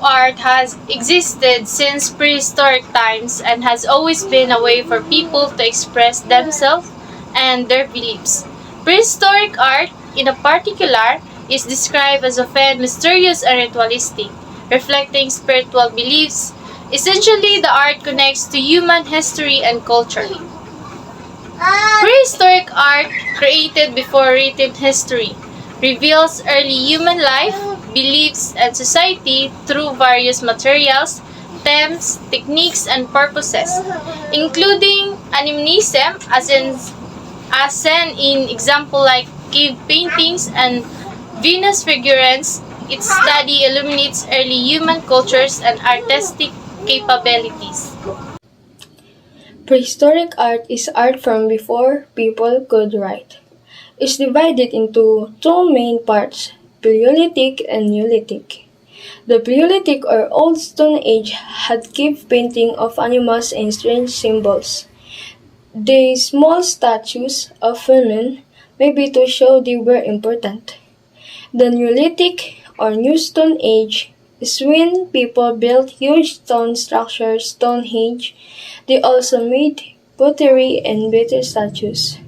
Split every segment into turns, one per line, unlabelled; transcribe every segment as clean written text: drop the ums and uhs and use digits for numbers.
art has existed since prehistoric times and has always been a way for people to express themselves and their beliefs. Prehistoric art, in a particular, is described as often mysterious and ritualistic, reflecting spiritual beliefs. Essentially, the art connects to human history and culture. Prehistoric art, created before written history, reveals early human life, beliefs, and society through various materials, themes, techniques, and purposes, including animism, as in example like cave paintings and Venus figurines. Its study illuminates early human cultures and artistic capabilities.
Prehistoric art is art from before people could write. It's divided into two main parts, Paleolithic and Neolithic. The Paleolithic or Old Stone Age had cave painting of animals and strange symbols. The small statues of women may be to show they were important. The Neolithic or New Stone Age is when people built huge stone structures, Stonehenge. They also made pottery and better statues.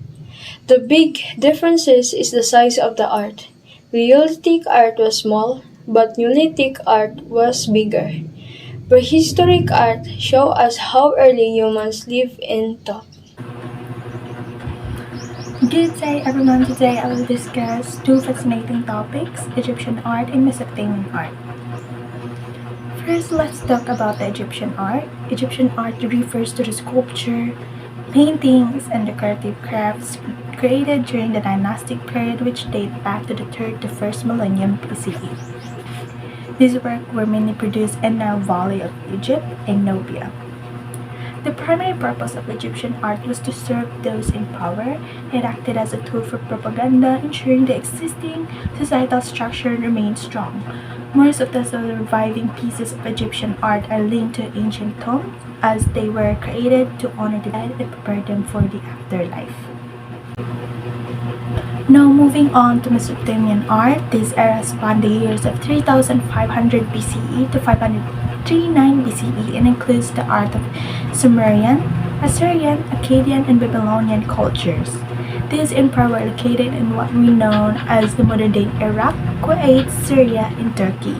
The big differences is the size of the art. Neolithic art was small, but Neolithic art was bigger. Prehistoric art show us how early humans lived and thought.
Good day, everyone. Today I will discuss two fascinating topics, Egyptian art and Mesopotamian art. First, let's talk about the Egyptian art. Egyptian art refers to the sculpture, paintings, and decorative crafts created during the dynastic period which date back to the 3rd to 1st millennium BCE. These works were mainly produced in the Valley of Egypt and Nubia. The primary purpose of Egyptian art was to serve those in power. It acted as a tool for propaganda, ensuring the existing societal structure remained strong. Most of the surviving pieces of Egyptian art are linked to ancient tombs, as they were created to honor the dead and prepare them for the afterlife. Now moving on to Mesopotamian art, this era spanned the years of 3500 BCE to 539 BCE and includes the art of Sumerian, Assyrian, Akkadian, and Babylonian cultures. These empires were located in what we know as the modern-day Iraq, Kuwait, Syria, and Turkey.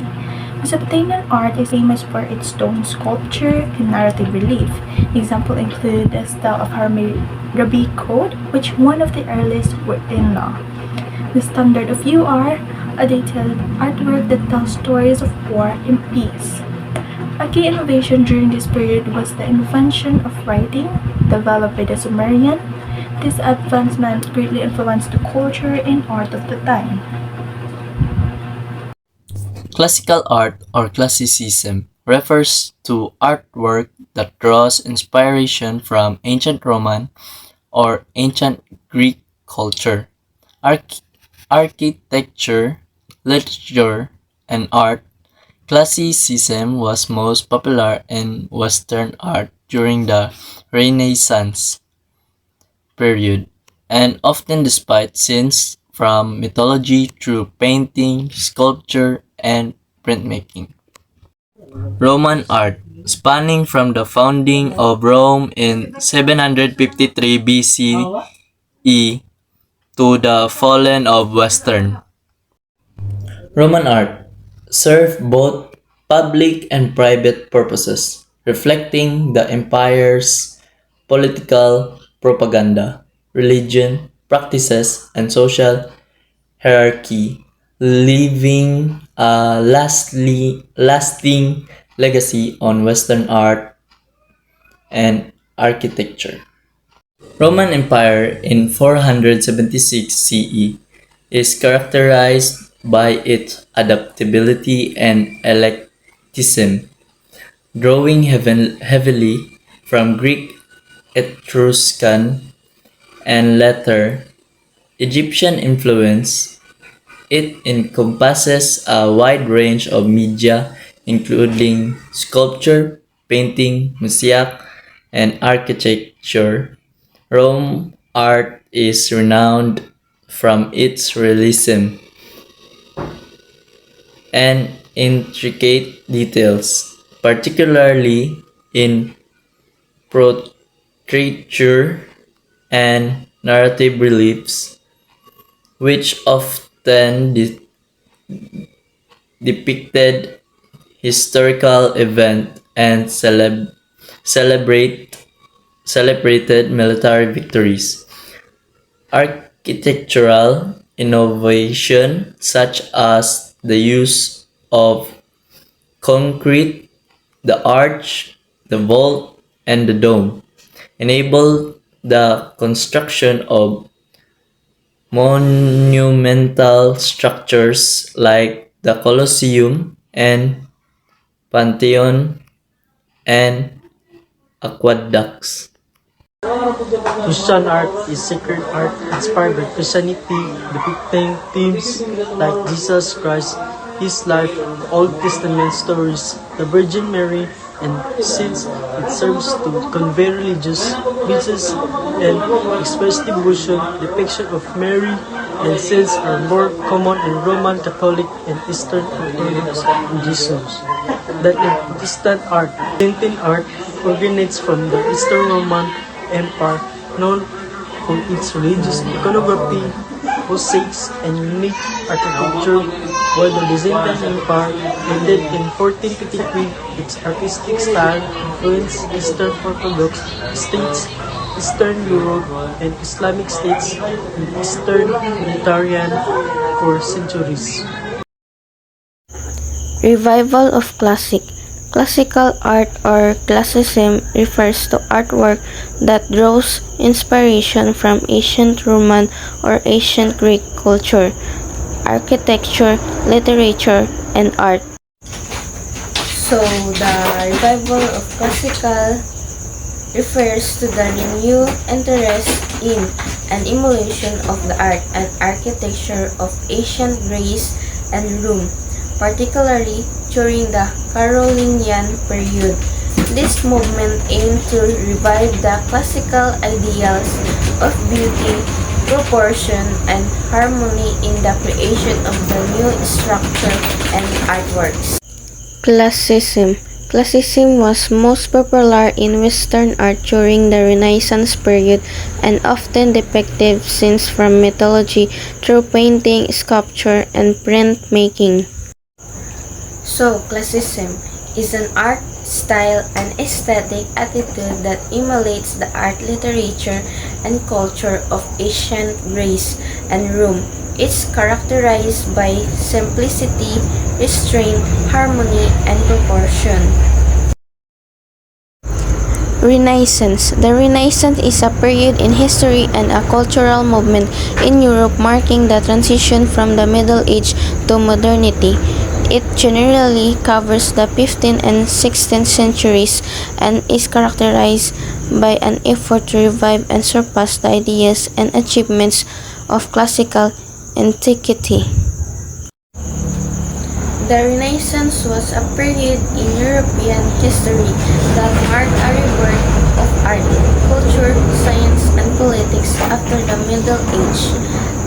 Mesopotamian art is famous for its stone sculpture and narrative relief. Examples include the style of Hammurabi Code, which one of the earliest written law. The standard of UR, a detailed artwork that tells stories of war and peace. A key innovation during this period was the invention of writing, developed by the Sumerian. This advancement greatly influenced the culture and art of the time.
Classical art or classicism refers to artwork that draws inspiration from ancient Roman or ancient Greek culture. Architecture, literature, and art. Classicism was most popular in Western art during the Renaissance period, and often despite scenes from mythology through painting, sculpture, and printmaking. Roman art, spanning from the founding of Rome in 753 BCE to the fallen of Western. Roman art served both public and private purposes, reflecting the empire's political propaganda, religion, practices, and social hierarchy, leaving a lasting legacy on Western art and architecture. Roman Empire in 476 CE is characterized by its adaptability and eclecticism, drawing heavily from Greek, Etruscan, and later Egyptian influence. It encompasses a wide range of media, including sculpture, painting, mosaic, and architecture. Rome art is renowned from its realism and intricate details, particularly in portraiture and narrative reliefs, which often depicted historical event and celebrate celebrated military victories. Architectural innovation such as the use of concrete, the arch, the vault, and the dome enabled the construction of monumental structures like the Colosseum and Pantheon and aqueducts.
Christian art is sacred art inspired by Christianity, depicting themes like Jesus Christ, His life, Old Testament stories, the Virgin Mary, and since it serves to convey religious messages and express devotion, depiction of Mary and saints are more common in Roman Catholic and Eastern Orthodox religions than in Protestant art. Byzantine art originates from the Eastern Roman Empire, known for its religious iconography, mosaics, and unique architecture, while the Byzantine Empire ended in 1453. Its artistic style influenced Eastern Orthodox states, Eastern Europe, and Islamic states in Eastern Mediterranean for centuries.
Revival of Classic. Classical art or classicism refers to artwork that draws inspiration from ancient Roman or ancient Greek culture, architecture, literature, and art. So, the revival of classical refers to the renewed interest in and emulation of the art and architecture of ancient Greece and Rome, particularly during the Carolingian period. This movement aimed to revive the classical ideals of beauty, proportion, and harmony in the creation of the new structure and artworks. Classicism. Classicism was most popular in Western art during the Renaissance period and often depicted scenes from mythology through painting, sculpture, and printmaking. So, classicism is an art style and aesthetic attitude that emulates the art, literature, and culture of ancient Greece and Rome. It's characterized by simplicity, restraint, harmony, and proportion. Renaissance. The Renaissance is a period in history and a cultural movement in Europe marking the transition from the Middle Age to modernity. It generally covers the 15th and 16th centuries and is characterized by an effort to revive and surpass the ideas and achievements of classical antiquity. The Renaissance was a period in European history that marked a rebirth of art, culture, science, and politics after the Middle Age.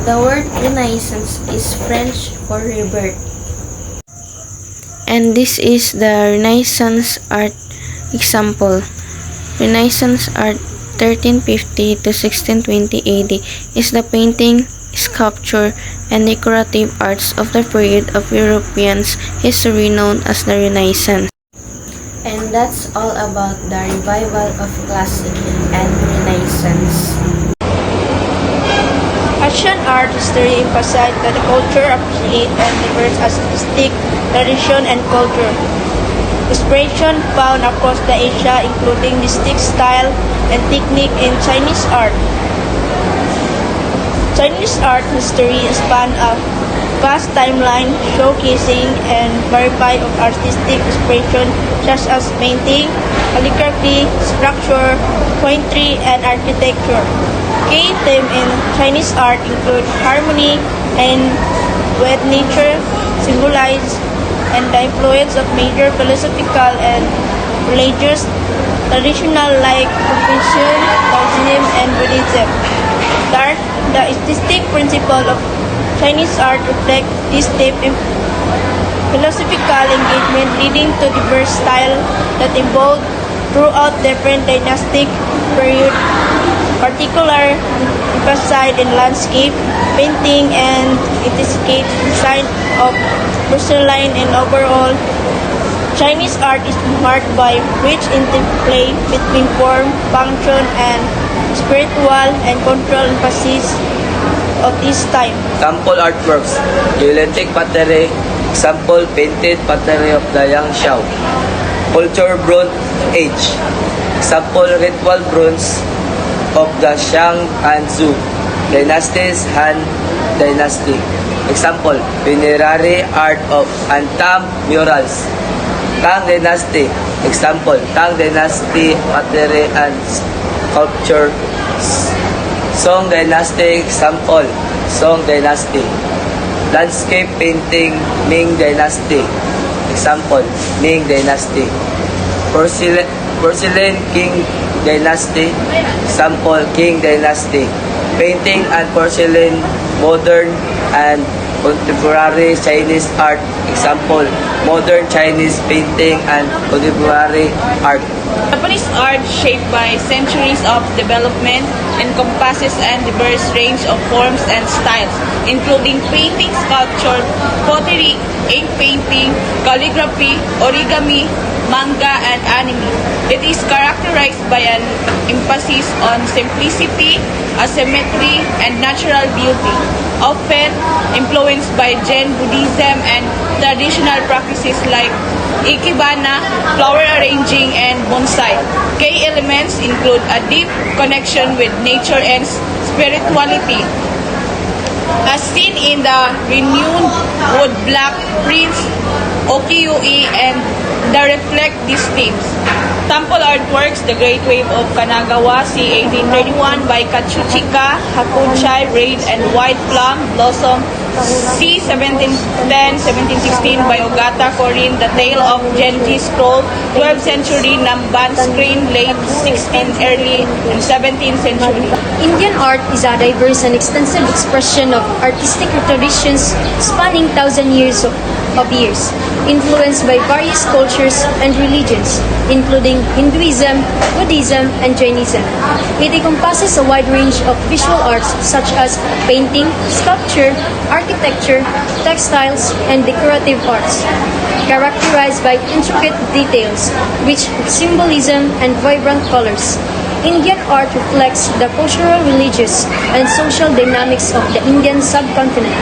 The word Renaissance is French for rebirth. And this is the Renaissance art example. Renaissance art 1350 to 1620 AD is the painting, sculpture, and decorative arts of the period of European history known as the Renaissance. And that's all about the revival of classic and Renaissance.
Asian art history emphasized that the culture appreciates and diverse artistic tradition and culture. Inspiration found across the Asia, including distinct style and technique in Chinese art. Chinese art history spanned a vast timeline, showcasing and variety of artistic inspiration such as painting, calligraphy, sculpture, poetry, and architecture. Key themes in Chinese art include harmony and with nature, symbolize and the influence of major philosophical and religious traditions like Confucianism, Taoism, and Buddhism. The artistic principle of Chinese art reflect this deep philosophical engagement leading to diverse style that evolved throughout different dynastic period, particular emphasized in landscape, painting, and landscape design of porcelain and overall. Chinese art is marked by rich interplay between form, function, and spiritual and cultural emphasis of this time.
Sample artworks, Neolithic pottery, example painted pottery of the Yangshao. Culture Bronze Age, example ritual bronze of the Shang and Zhou dynasties, Han Dynasty. Example, funerary art of Antam murals. Tang Dynasty, example, Tang Dynasty pottery and sculpture. Song Dynasty, example, Song Dynasty. Landscape painting, Ming Dynasty, example, Ming Dynasty. Porcelain King Dynasty, example, King Dynasty. Painting and porcelain, modern and contemporary Chinese art, example, modern Chinese painting and contemporary art.
Japanese art, shaped by centuries of development, encompasses a diverse range of forms and styles, including painting, sculpture, pottery, ink painting, calligraphy, origami, manga, and anime. It is characterized by an emphasis on simplicity, asymmetry, and natural beauty, often influenced by Zen Buddhism and traditional practices like ikebana, flower arranging, and bonsai. Key elements include a deep connection with nature and spirituality, as seen in the renewed wood-block prints, ukiyo-e, and that reflect these themes. Temple artworks, The Great Wave of Kanagawa, c. 1831 by Katsuchika Hakuchai, Red and White Plum Blossom, c. 1710-1716 by Ogata Korin, The Tale of Genji Scroll, 12th century Namban Screen, late 16th, early and 17th century.
Indian art is a diverse and extensive expression of artistic traditions spanning thousand years of years, influenced by various cultures and religions, including Hinduism, Buddhism, and Jainism. It encompasses a wide range of visual arts such as painting, sculpture, architecture, textiles, and decorative arts, characterized by intricate details, rich symbolism, and vibrant colors. Indian art reflects the cultural, religious, and social dynamics of the Indian subcontinent.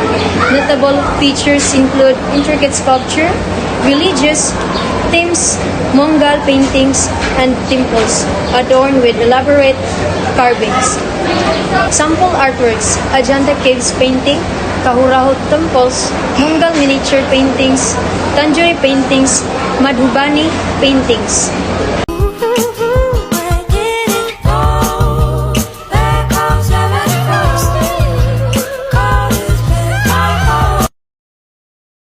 Notable features include intricate sculpture, religious themes, Mongol paintings, and temples adorned with elaborate carvings. Sample artworks: Ajanta Caves painting, Kahurahut temples, Mongol miniature paintings, Tanjore paintings, Madhubani paintings.